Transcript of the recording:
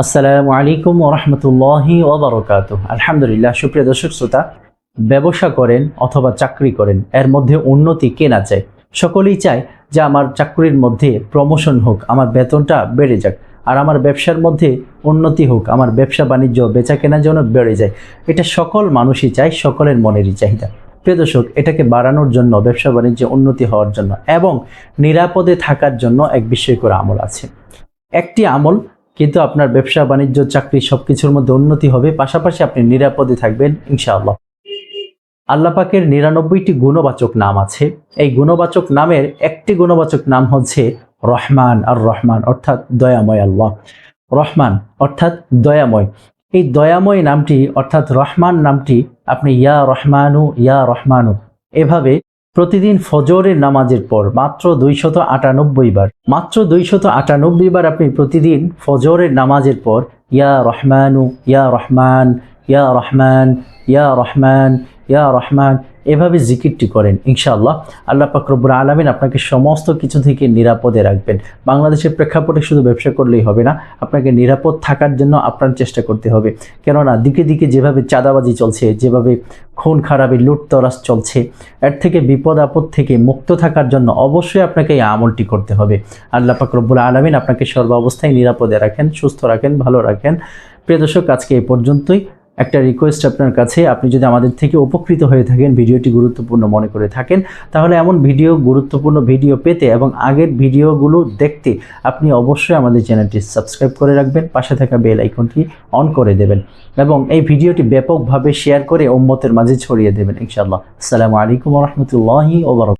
আসসালামু আলাইকুম ওয়া রাহমাতুল্লাহি ওয়া বারাকাতুহু। আলহামদুলিল্লাহ। সুপ্রিয় দর্শক শ্রোতা, ব্যবসা করেন অথবা চাকরি করেন, এর মধ্যে উন্নতি কে না চায়? সকলেই চায় যে আমার চাকরির মধ্যে প্রমোশন হোক, আমার বেতনটা বেড়ে যাক, আর আমার ব্যবসার মধ্যে উন্নতি হোক, আমার ব্যবসা বাণিজ্য বেচা কেনা যেন বেড়ে যায়। এটা সকল মানুষই চায়, সকলের মনেরই চাহিদা। প্রিয় দর্শক, এটাকে বাড়ানোর জন্য, ব্যবসা বাণিজ্যে উন্নতি হওয়ার জন্য এবং নিরাপদে থাকার জন্য এক বিষয় করে আমল আছে। একটি আমল কিন্তু আপনার ব্যবসা বাণিজ্য চাকরি সবকিছুর মধ্যে উন্নতি হবে, পাশাপাশি আপনি নিরাপদে থাকবেন ইনশাআল্লাহ। আল্লাহ পাকের ৯৯টি গুণবাচক নাম আছে। এই গুণবাচক নামের একটি গুণবাচক নাম হচ্ছে রহমান। আর রহমান অর্থাৎ দয়াময় আল্লাহ। রহমান অর্থাৎ দয়াময়। এই দয়াময় নামটি অর্থাৎ রহমান নামটি আপনি ইয়া রহমানু এভাবে প্রতিদিন ফজরের নামাজের পর মাত্র ২৯৮ বার, মাত্র ২৯৮ বার আপনি প্রতিদিন ফজরের নামাজের পর ইয়া রহমানু, ইয়া রহমান, ইয়া রহমান, ইয়া রহমান, ইয়া রহমান এভাবে জিকিরটি করেন। ইনশাআল্লাহ আল্লাহ পাক রব্বুল আলামিন আপনাকে সমস্ত কিছু থেকে নিরাপদে রাখবেন। বাংলাদেশের প্রেক্ষাপটে শুধু ব্যবসা করলেই হবে না, আপনাকে নিরাপদ থাকার জন্য আপনার চেষ্টা করতে হবে। কেননা দিকে দিকে যেভাবে চাঁদাবাজি চলছে, যেভাবে খুন খারাপি লুটতরাজ চলছে, এর থেকে বিপদ আপদ থেকে মুক্ত থাকার জন্য অবশ্যই আপনাকে এই আমলটি করতে হবে। আল্লাহ পাক রব্বুল আলামিন আপনাকে সর্বাবস্থায় নিরাপদে রাখেন, সুস্থ রাখেন, ভালো রাখেন। প্রিয় দর্শক, আজকে এই পর্যন্তই। একটা রিকোয়েস্ট আপনার কাছে, আপনি যদি আমাদের থেকে উপকৃত হয়ে থাকেন, ভিডিওটি গুরুত্বপূর্ণ মনে করে থাকেন, তাহলে এমন গুরুত্বপূর্ণ ভিডিও পেতে এবং আগের ভিডিওগুলো দেখতে আপনি অবশ্যই আমাদের চ্যানেলটি সাবস্ক্রাইব করে রাখবেন, পাশে থাকা বেল আইকনটি অন করে দেবেন এবং এই ভিডিওটি ব্যাপকভাবে শেয়ার করে উম্মতের মাঝে ছড়িয়ে দেবেন ইনশাআল্লাহ। আসসালামু আলাইকুম ওয়া রাহমাতুল্লাহি ওয়া বারাকাতুহু।